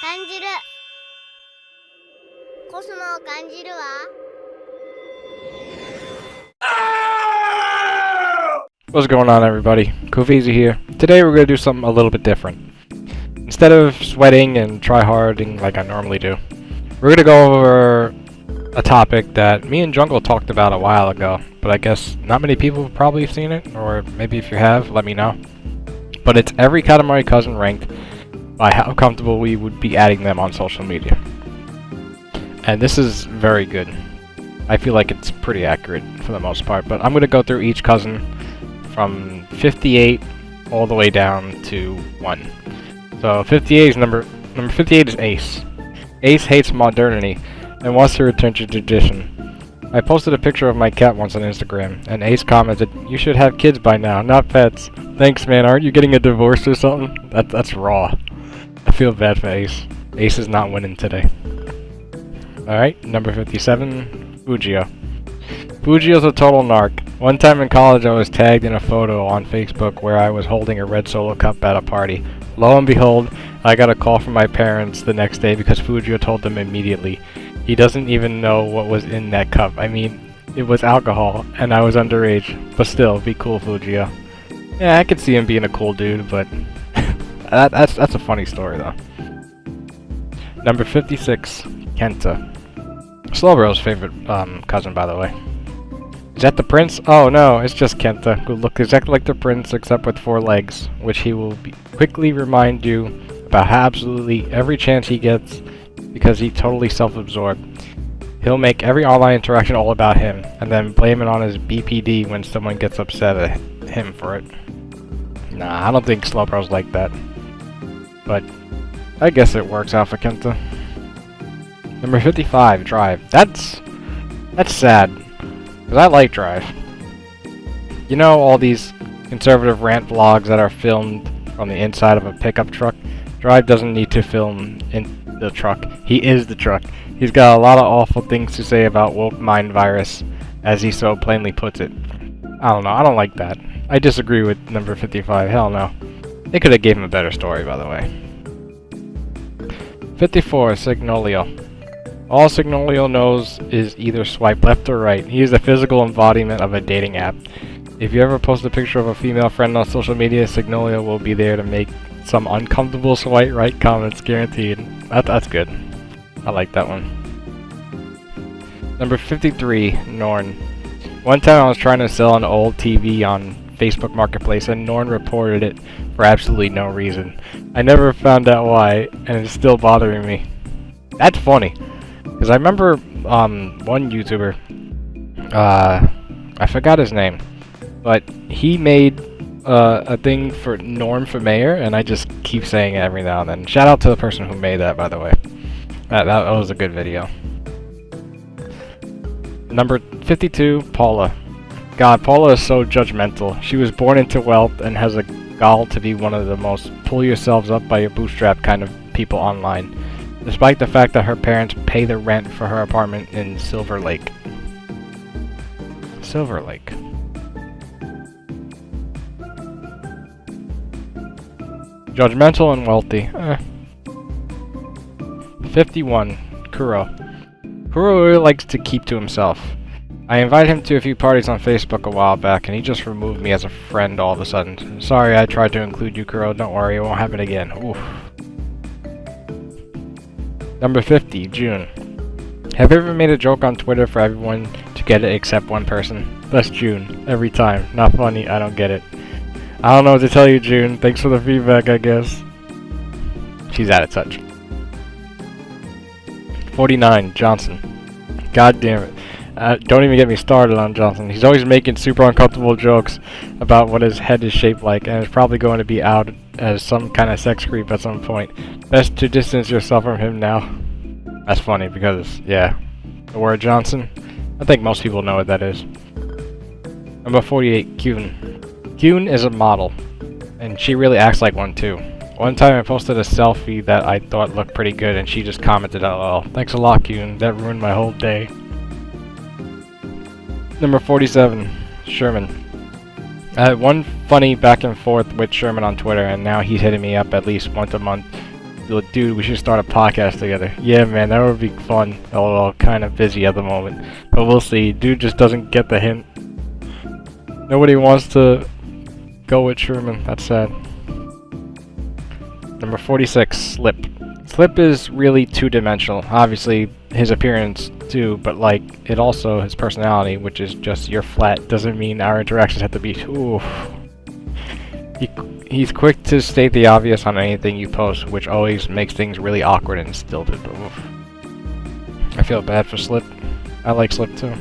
感じる。コスモを感じるわ。What's going on, everybody? Kofize here. Today we're going to do something a little bit different. Instead of sweating and try-harding like I normally do, we're going to go over a topic that me and Jungle talked about a while ago, but I guess not many people have probably seen it, or maybe if you have, let me know. But it's every Katamari Cousin ranked by how comfortable we would be adding them on social media. And this is very good. I feel like it's pretty accurate for the most part, but I'm going to go through each cousin from 58 all the way down to 1. So 58 is number 58 is Ace. Ace hates modernity and wants to return to tradition. I posted a picture of my cat once on Instagram, and Ace commented, "You should have kids by now, not pets." Thanks, man. Aren't you getting a divorce or something? That's raw. I feel bad for Ace. Ace is not winning today. Alright, number 57, Fujio. Fujio's a total narc. One time in college I was tagged in a photo on Facebook where I was holding a red Solo cup at a party. Lo and behold, I got a call from my parents the next day because Fujio told them immediately. He doesn't even know what was in that cup. I mean, it was alcohol, and I was underage. But still, be cool, Fujio. Yeah, I could see him being a cool dude, but that's a funny story, though. Number 56, Kenta. Slowbro's favorite cousin, by the way. Is that the prince? Oh no, it's just Kenta, who looks exactly like the prince except with 4 legs, which he will quickly remind you about absolutely every chance he gets because he's totally self-absorbed. He'll make every online interaction all about him, and then blame it on his BPD when someone gets upset at him for it. Nah, I don't think Slowbro's like that. But I guess it works out for Kenta. Number 55, Drive. That's sad, because I like Drive. You know all these conservative rant vlogs that are filmed from the inside of a pickup truck? Drive doesn't need to film in the truck. He is the truck. He's got a lot of awful things to say about woke mind virus, as he so plainly puts it. I don't know, I don't like that. I disagree with number 55, hell no. They could have gave him a better story, by the way. 54, Signolio. All Signolio knows is either swipe left or right. He is the physical embodiment of a dating app. If you ever post a picture of a female friend on social media, Signolio will be there to make some uncomfortable swipe right comments, guaranteed. That's good. I like that one. Number 53, Norn. One time I was trying to sell an old TV on Facebook Marketplace and Norn reported it for absolutely no reason. I never found out why, and it's still bothering me. That's funny. Because I remember one YouTuber, I forgot his name, but he made a thing for Norm for Mayor, and I just keep saying it every now and then. Shout out to the person who made that, by the way. That was a good video. Number 52, Paula. God, Paula is so judgmental. She was born into wealth and has a gall to be one of the most pull yourselves up by your bootstrap kind of people online, despite the fact that her parents pay the rent for her apartment in Silver Lake. Silver Lake. Judgmental and wealthy. 51. Kuro. Kuro really likes to keep to himself. I invited him to a few parties on Facebook a while back, and he just removed me as a friend all of a sudden. Sorry I tried to include you, Kuro. Don't worry, it won't happen again. Oof. Number 50, June. Have you ever made a joke on Twitter for everyone to get it except one person? That's June. Every time. Not funny, I don't get it. I don't know what to tell you, June. Thanks for the feedback, I guess. She's out of touch. 49, Johnson. God damn it. Don't even get me started on Johnson. He's always making super uncomfortable jokes about what his head is shaped like, and is probably going to be out as some kind of sex creep at some point. Best to distance yourself from him now. That's funny because, yeah, the word Johnson, I think most people know what that is. Number 48, Kyun. Kyun is a model, and she really acts like one too. One time I posted a selfie that I thought looked pretty good, and she just commented, "LOL. Thanks a lot, Kyun. That ruined my whole day." Number 47, Sherman. I had one funny back and forth with Sherman on Twitter, and now he's hitting me up at least once a month dude, we should start a podcast together. Yeah, man, that would be fun. Although kind of busy at the moment, but we'll see. Dude just doesn't get the hint. Nobody wants to go with Sherman. That's sad. Number 46, Slip. Slip is really two-dimensional. Obviously, his appearance too, but like it also his personality, which is just you're flat. Doesn't mean our interactions have to be. Ooh. He's quick to state the obvious on anything you post, which always makes things really awkward and stilted. Oof. I feel bad for Slip. I like Slip too.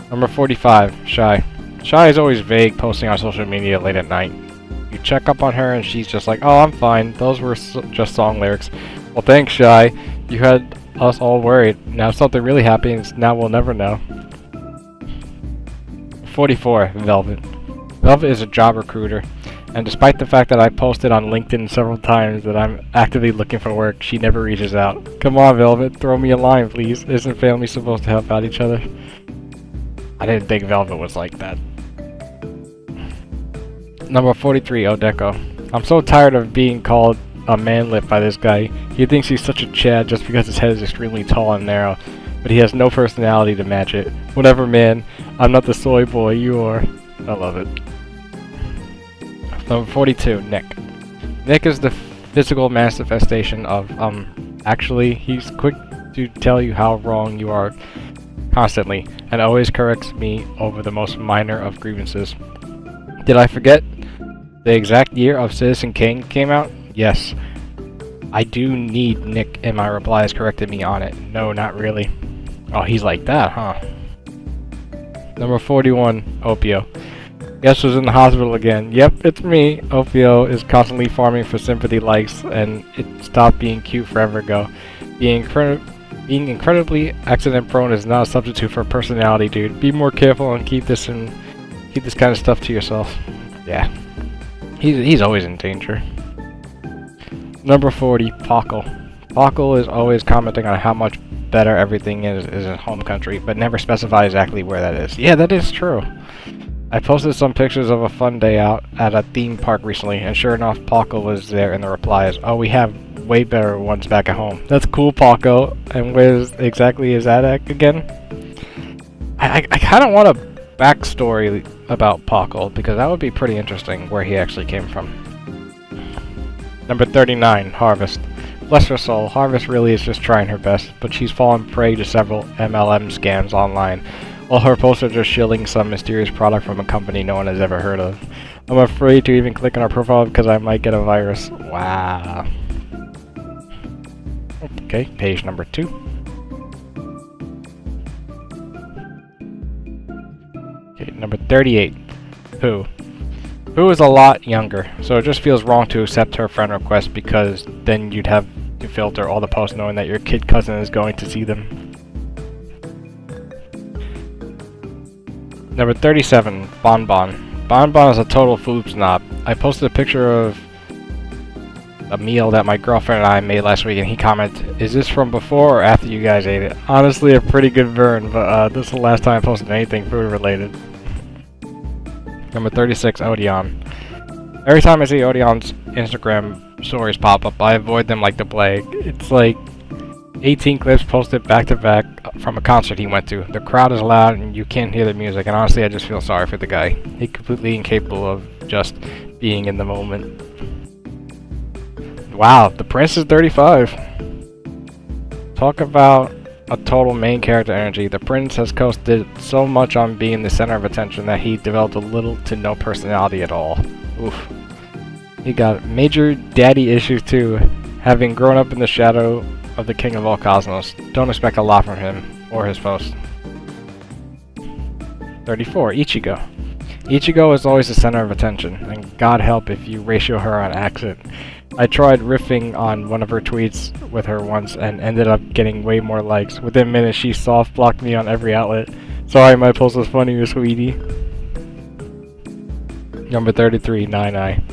Number 45, Shy. Shy is always vague, posting on social media late at night. You check up on her and she's just like, oh, I'm fine. Those were just song lyrics. Well, thanks, Shy. You had us all worried. Now if something really happens, now we'll never know. 44, Velvet. Velvet is a job recruiter, and despite the fact that I posted on LinkedIn several times that I'm actively looking for work, she never reaches out. Come on, Velvet, throw me a line, please. Isn't family supposed to help out each other? I didn't think Velvet was like that. Number 43, Odeko. I'm so tired of being called a manlet by this guy. He thinks he's such a Chad just because his head is extremely tall and narrow, but he has no personality to match it. Whatever, man. I'm not the soy boy, you are. I love it. Number 42, Nick. Nick is the physical manifestation of, actually, he's quick to tell you how wrong you are constantly, and always corrects me over the most minor of grievances. Did I forget the exact year of Citizen Kane came out? Yes. I do need Nick in my replies corrected me on it. No, not really. Oh, he's like that, huh? Number 41, Opio. Guess who's in the hospital again? Yep, it's me. Opio is constantly farming for sympathy likes, and it stopped being cute forever ago. Being incredibly accident prone is not a substitute for personality, dude. Be more careful and keep this kind of stuff to yourself. Yeah. He's always in danger. Number 40, Pockle. Pockle is always commenting on how much better everything is in home country, but never specifies exactly where that is. Yeah, that is true. I posted some pictures of a fun day out at a theme park recently, and sure enough, Paco was there in the replies. Oh, we have way better ones back at home. That's cool, Paco. And where exactly is that at again? I kind of want a backstory about Paco, because that would be pretty interesting where he actually came from. Number 39, Harvest. Bless her soul, Harvest really is just trying her best, but she's fallen prey to several MLM scams online. All her posts are just shilling some mysterious product from a company no one has ever heard of. I'm afraid to even click on her profile because I might get a virus. Wow. Okay, page number 2. Okay, number 38. Pooh. Pooh is a lot younger, so it just feels wrong to accept her friend request because then you'd have to filter all the posts knowing that your kid cousin is going to see them. Number 37, Bonbon. Bonbon is a total food snob. I posted a picture of a meal that my girlfriend and I made last week, and he commented, "Is this from before or after you guys ate it?" Honestly, a pretty good burn, but this is the last time I posted anything food related. Number 36, Odeon. Every time I see Odeon's Instagram stories pop up, I avoid them like the plague. It's like 18 clips posted back to back from a concert he went to. The crowd is loud and you can't hear the music, and honestly I just feel sorry for the guy. He's completely incapable of just being in the moment. Wow, the Prince is 35. Talk about a total main character energy. The Prince has coasted so much on being the center of attention that he developed a little to no personality at all. Oof. He got major daddy issues too, having grown up in the shadow of the king of all cosmos. Don't expect a lot from him or his posts. 34, Ichigo. Ichigo is always the center of attention, and God help if you ratio her on accident. I tried riffing on one of her tweets with her once and ended up getting way more likes. Within minutes she soft blocked me on every outlet. Sorry, my post was funny, you sweetie. Number 33, Nine.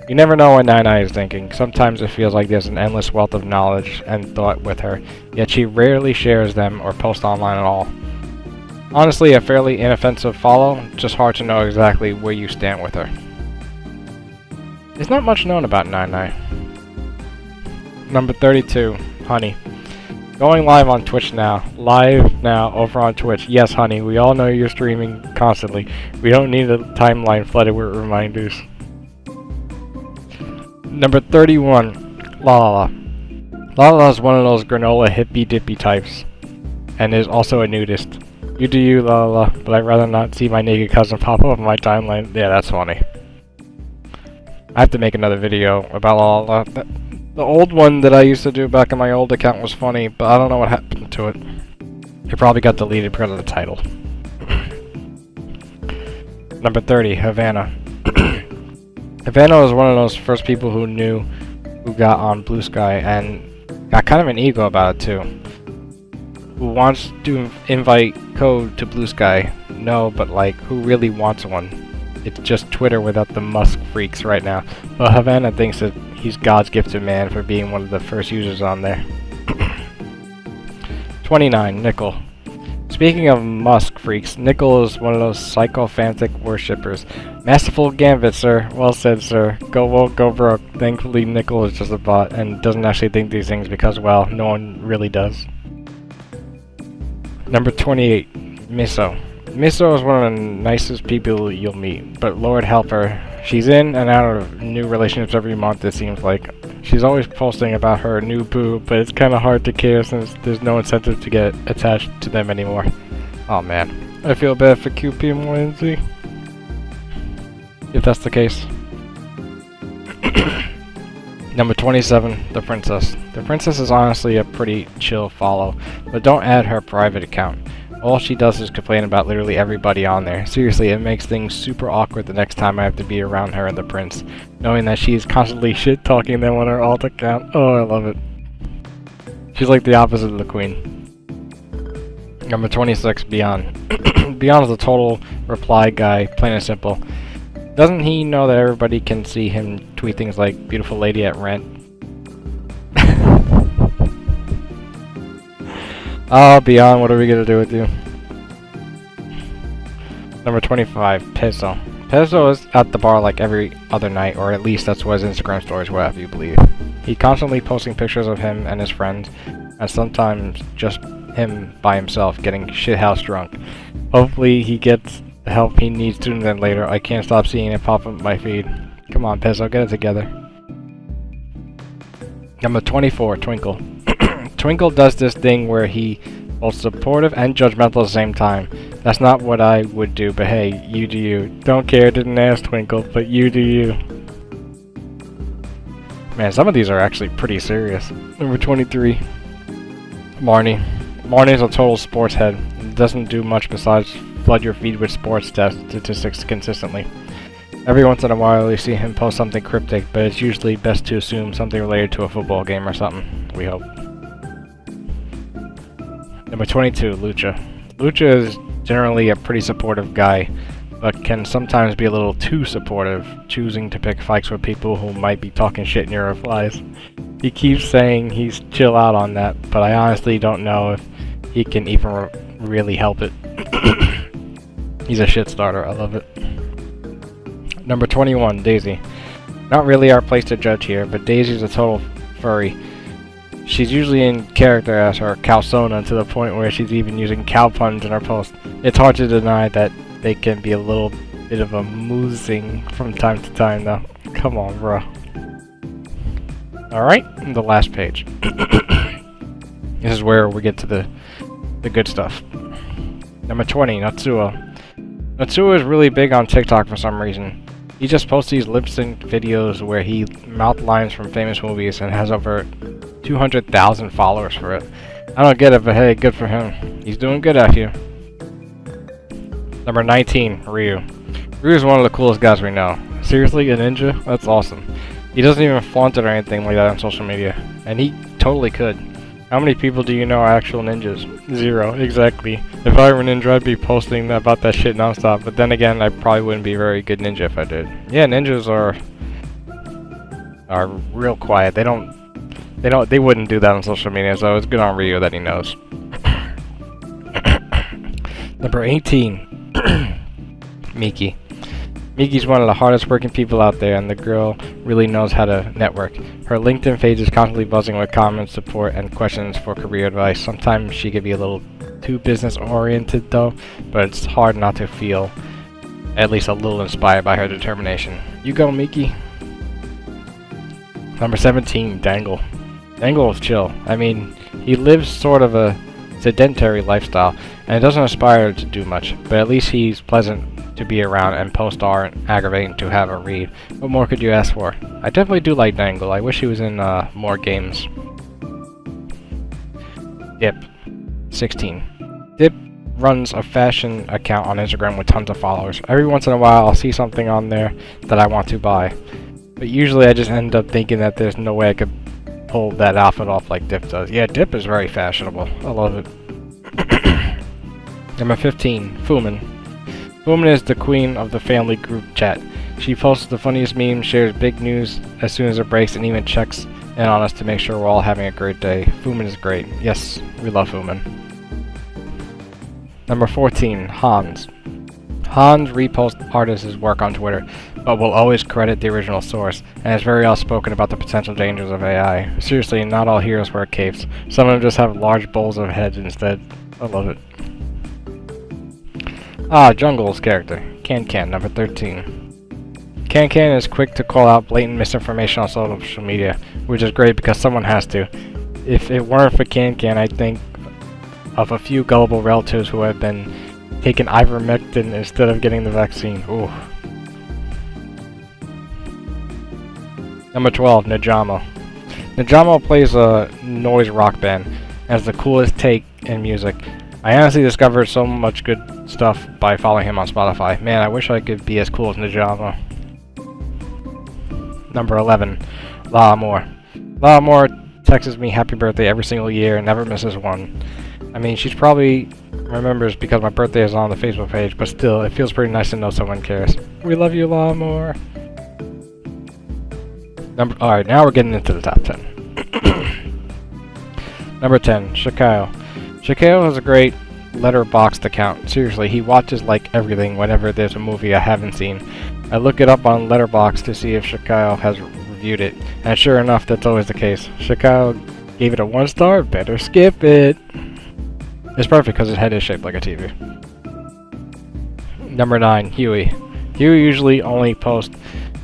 You never know what Nine is thinking. Sometimes it feels like there's an endless wealth of knowledge and thought with her, yet she rarely shares them or posts online at all. Honestly, a fairly inoffensive follow, just hard to know exactly where you stand with her. There's not much known about Nine. Number 32, Honey. Going live on Twitch now. Live now over on Twitch. Yes, Honey, we all know you're streaming constantly. We don't need a timeline flooded with reminders. Number 31, La La La. La La La is one of those granola hippy dippy types, and is also a nudist. You do you, La La La, but I'd rather not see my naked cousin pop up on my timeline. Yeah, that's funny. I have to make another video about La La La. The old one that I used to do back on my old account was funny, but I don't know what happened to it. It probably got deleted because of the title. Number 30, Havana. Havana was one of those first people who got on Blue Sky and got kind of an ego about it too. Who wants to invite Code to Blue Sky? No, but like, who really wants one? It's just Twitter without the Musk freaks right now. But Havana thinks that he's God's gift to man for being one of the first users on there. 29, Nickel. Speaking of Musk freaks, Nickel is one of those psychophantic worshippers. Masterful gambit, sir. Well said, sir. Go woke, go broke. Thankfully, Nickel is just a bot and doesn't actually think these things because, well, no one really does. Number 28, Miso. Miso is one of the nicest people you'll meet, but Lord help her. She's in and out of new relationships every month, it seems like. She's always posting about her new boo, but it's kind of hard to care since there's no incentive to get attached to them anymore. Oh man, I feel bad for QP and Lindsay. If that's the case. Number 27, The Princess. The Princess is honestly a pretty chill follow, but don't add her private account. All she does is complain about literally everybody on there. Seriously, it makes things super awkward the next time I have to be around her and the prince, knowing that she's constantly shit-talking them on her alt account. Oh, I love it. She's like the opposite of the queen. Number 26, Beyond. Beyond is a total reply guy, plain and simple. Doesn't he know that everybody can see him tweet things like, beautiful lady at rent? Oh, Beyond, what are we gonna do with you? Number 25, Pezzo. Pezzo is at the bar like every other night, or at least that's what his Instagram stories were, if you believe. He's constantly posting pictures of him and his friends, and sometimes just him by himself getting shithouse drunk. Hopefully he gets the help he needs sooner than later. I can't stop seeing it pop up my feed. Come on, Pezzo, get it together. Number 24, Twinkle. Twinkle does this thing where he both supportive and judgmental at the same time. That's not what I would do, but hey, you do you. Don't care, didn't ask, Twinkle, but you do you. Man, some of these are actually pretty serious. Number 23, Marnie. Marnie's a total sports head. Doesn't do much besides flood your feed with sports statistics consistently. Every once in a while you see him post something cryptic, but it's usually best to assume something related to a football game or something. We hope. Number 22, Lucha. Lucha is generally a pretty supportive guy, but can sometimes be a little too supportive, choosing to pick fights with people who might be talking shit in your replies. He keeps saying he's chill out on that, but I honestly don't know if he can even really help it. He's a shit starter, I love it. Number 21, Daisy. Not really our place to judge here, but Daisy's a total furry. She's usually in character as her Calzona to the point where she's even using cow puns in her posts. It's hard to deny that they can be a little bit of a moosing from time to time though. Come on, bro. Alright, the last page. This is where we get to the good stuff. Number 20, Natsuo. Natsuo is really big on TikTok for some reason. He just posts these lip-sync videos where he mouth lines from famous movies and has over 200,000 followers for it. I don't get it, but hey, good for him. He's doing good out here. Number 19, Ryu. Ryu is one of the coolest guys we know. Seriously, a ninja? That's awesome. He doesn't even flaunt it or anything like that on social media. And he totally could. How many people do you know are actual ninjas? 0, exactly. If I were a ninja, I'd be posting about that shit nonstop. But then again, I probably wouldn't be a very good ninja if I did. Yeah, ninjas are real quiet. They wouldn't do that on social media, so it's good on Ryu that he knows. Number 18, Miki. Miki's one of the hardest working people out there, and the girl really knows how to network. Her LinkedIn page is constantly buzzing with comments, support, and questions for career advice. Sometimes she can be a little too business-oriented though, but it's hard not to feel at least a little inspired by her determination. You go, Miki. Number 17, Dangle. Dangle is chill. I mean, he lives sort of a sedentary lifestyle and doesn't aspire to do much, but at least he's pleasant to be around, and posts aren't aggravating to have a read. What more could you ask for? I definitely do like Dangle. I wish he was in more games. Dip. 16. Dip runs a fashion account on Instagram with tons of followers. Every once in a while I'll see something on there that I want to buy, but usually I just end up thinking that there's no way I could pull that outfit off like Dip does. Yeah, Dip is very fashionable. I love it. Number 15, Fumin. Fumin is the queen of the family group chat. She posts the funniest memes, shares big news as soon as it breaks, and even checks in on us to make sure we're all having a great day. Fumin is great. Yes, we love Fumin. Number 14, Hans. Hans reposts artists' work on Twitter, but will always credit the original source, and is very outspoken about the potential dangers of AI. Seriously, not all heroes wear capes. Some of them just have large bowls of heads instead. I love it. Jungle's character, Can, number 13. Can is quick to call out blatant misinformation on social media, which is great because someone has to. If it weren't for Can, I think of a few gullible relatives who have been taking ivermectin instead of getting the vaccine. Ooh. Number 12, Najamo. Najamo plays a noise rock band and has the coolest take in music. I honestly discovered so much good stuff by following him on Spotify. Man, I wish I could be as cool as Najamo. Number 11, La Amor. La Amor texts me happy birthday every single year and never misses one. I mean, she's probably remembers because my birthday is on the Facebook page, but still, it feels pretty nice to know someone cares. We love you, La Amor. Alright, now we're getting into the top 10. Number 10, Shakao. Shakao has a great Letterboxd account. Seriously, he watches like everything whenever there's a movie I haven't seen. I look it up on Letterboxd to see if Shakao has reviewed it, and sure enough, that's always the case. Shakao gave it a 1 star, better skip it. It's perfect because his head is shaped like a TV. Number 9, Huey. Huey usually only posts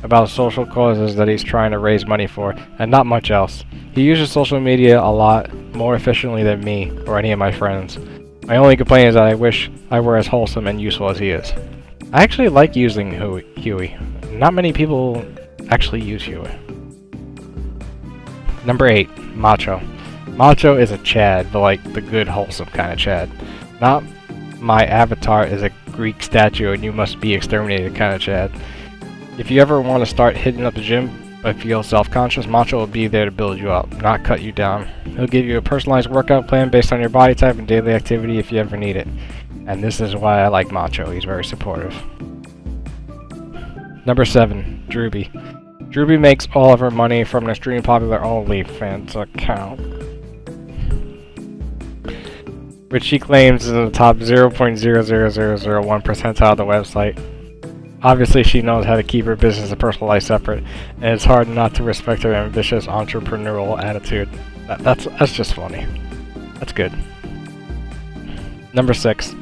about social causes that he's trying to raise money for, and not much else. He uses social media a lot more efficiently than me or any of my friends. My only complaint is that I wish I were as wholesome and useful as he is. I actually like using Huey. Not many people actually use Huey. Number 8, Macho. Macho is a Chad, but like the good wholesome kind of Chad. Not my avatar is a Greek statue and you must be exterminated kind of Chad. If you ever want to start hitting up the gym but feel self-conscious, Macho will be there to build you up, not cut you down. He'll give you a personalized workout plan based on your body type and daily activity if you ever need it. And this is why I like Macho, he's very supportive. Number 7, Drewby. Drewby makes all of her money from an extremely popular OnlyFans account, which she claims is in the top 0.00001 percentile of the website. Obviously, she knows how to keep her business and personal life separate, and it's hard not to respect her ambitious entrepreneurial attitude. That's just funny. That's good. Number 6,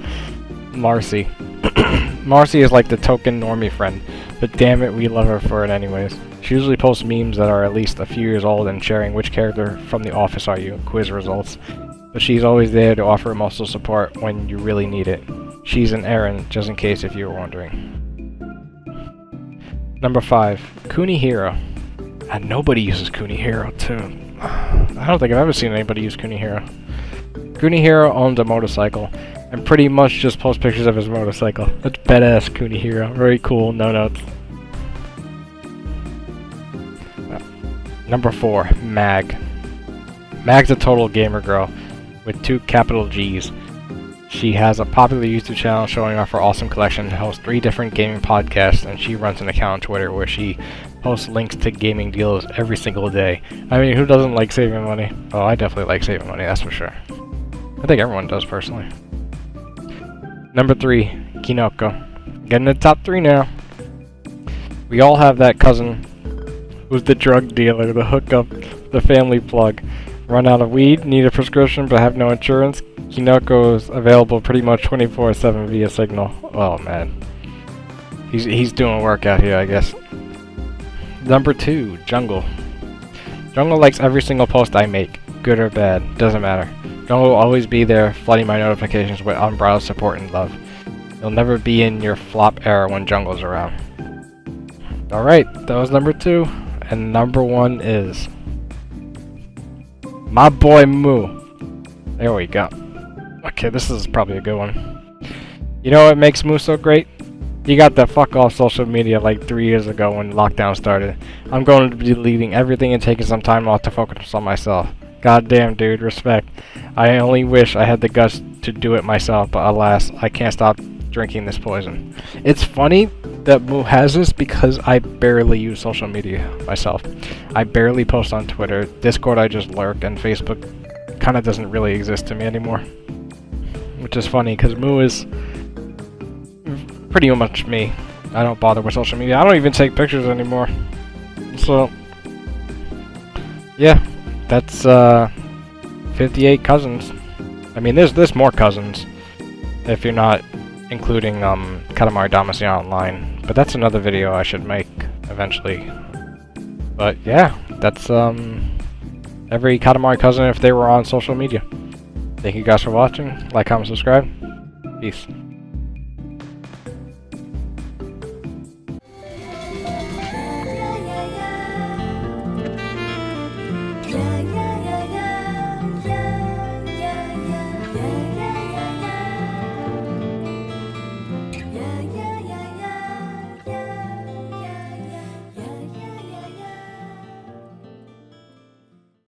Marcy. Marcy is like the token normie friend, but damn it, we love her for it anyways. She usually posts memes that are at least a few years old and sharing which character from The Office are you, quiz results. But she's always there to offer emotional support when you really need it. She's an Erin, just in case if you were wondering. Number 5, Kunihiro. And nobody uses Kunihiro too. I don't think I've ever seen anybody use Kunihiro. Kunihiro owns a motorcycle and pretty much just posts pictures of his motorcycle. That's badass, Kunihiro. Very cool, no notes. Number 4, Mag. Mag's a total gamer girl with 2 capital G's. She has a popular YouTube channel showing off her awesome collection, hosts 3 different gaming podcasts, and she runs an account on Twitter where she posts links to gaming deals every single day. I mean, who doesn't like saving money? Oh, I definitely like saving money, that's for sure. I think everyone does, personally. Number 3, Kinoko. Getting to the top 3 now. We all have that cousin Who's the drug dealer, the hookup, the family plug? Run out of weed, need a prescription but have no insurance? Kinoko is available pretty much 24/7 via Signal. Oh man. He's doing work out here, I guess. Number 2, Jungle. Jungle likes every single post I make, good or bad, doesn't matter. Jungle will always be there, flooding my notifications with unbrowsed support and love. You'll never be in your flop era when Jungle's around. Alright, that was number 2, and number 1 is my boy Moo. There we go. Okay, this is probably a good one. You know what makes Moo so great? He got the fuck off social media like 3 years ago when lockdown started. I'm going to be deleting everything and taking some time off to focus on myself. Goddamn, dude, respect. I only wish I had the guts to do it myself, but alas, I can't stop drinking this poison. It's funny that Moo has this because I barely use social media myself. I barely post on Twitter. Discord I just lurk, and Facebook kind of doesn't really exist to me anymore. Which is funny because Moo is pretty much me. I don't bother with social media. I don't even take pictures anymore. So, yeah, that's 58 cousins. I mean, there's more cousins if you're not including Katamari Damacy Online. But that's another video I should make eventually. But yeah, that's every Katamari cousin if they were on social media. Thank you guys for watching. Like, comment, subscribe. Peace.